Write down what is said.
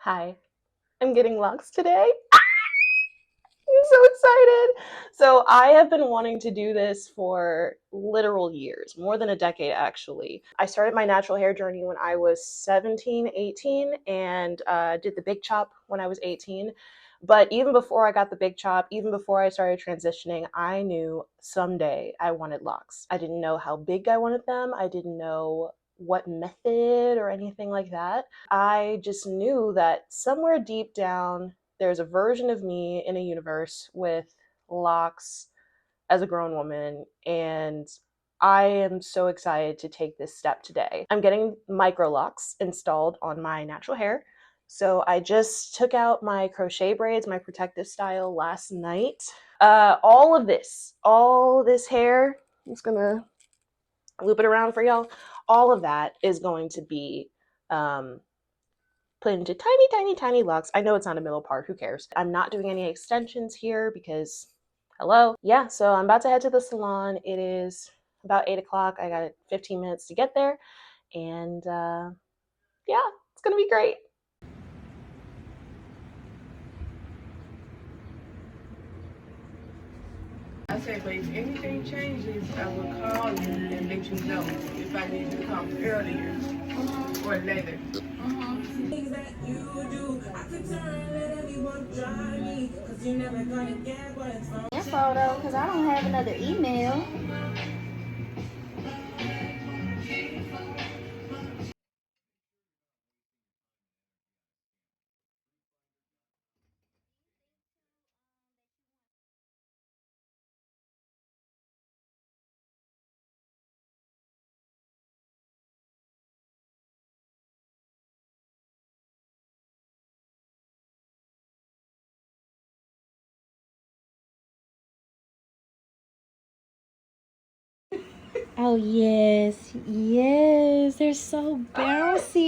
Hi, I'm getting locks today. I'm so excited. So, I have been wanting to do this for literal years, more than a decade actually. I started my natural hair journey when I was 17, 18, and did the big chop when I was 18. But even before I got the big chop, even before I started transitioning, I knew someday I wanted locks. I didn't know how big I wanted them, I didn't know what method or anything like that. I just knew that somewhere deep down, there's a version of me in a universe with locks as a grown woman, and I am so excited to take this step today. I'm getting Microlocs installed on my natural hair. So I just took out my crochet braids, my protective style, last night. All this hair, I'm just gonna loop it around for y'all. All of that is going to be um, put into tiny, tiny, tiny locks. I know it's not a middle part, who cares? I'm not doing any extensions here because, hello? Yeah, so I'm about to head to the salon. It is about 8 o'clock. I got 15 minutes to get there. And yeah, it's gonna be great. I said, but if anything changes, I will call you and let you know if I need to come earlier or later. Things that you do, I could turn, let everyone try me, cause you're never gonna get what it's from. Info though, because I don't have another email. Oh yes, yes, they're so bouncy.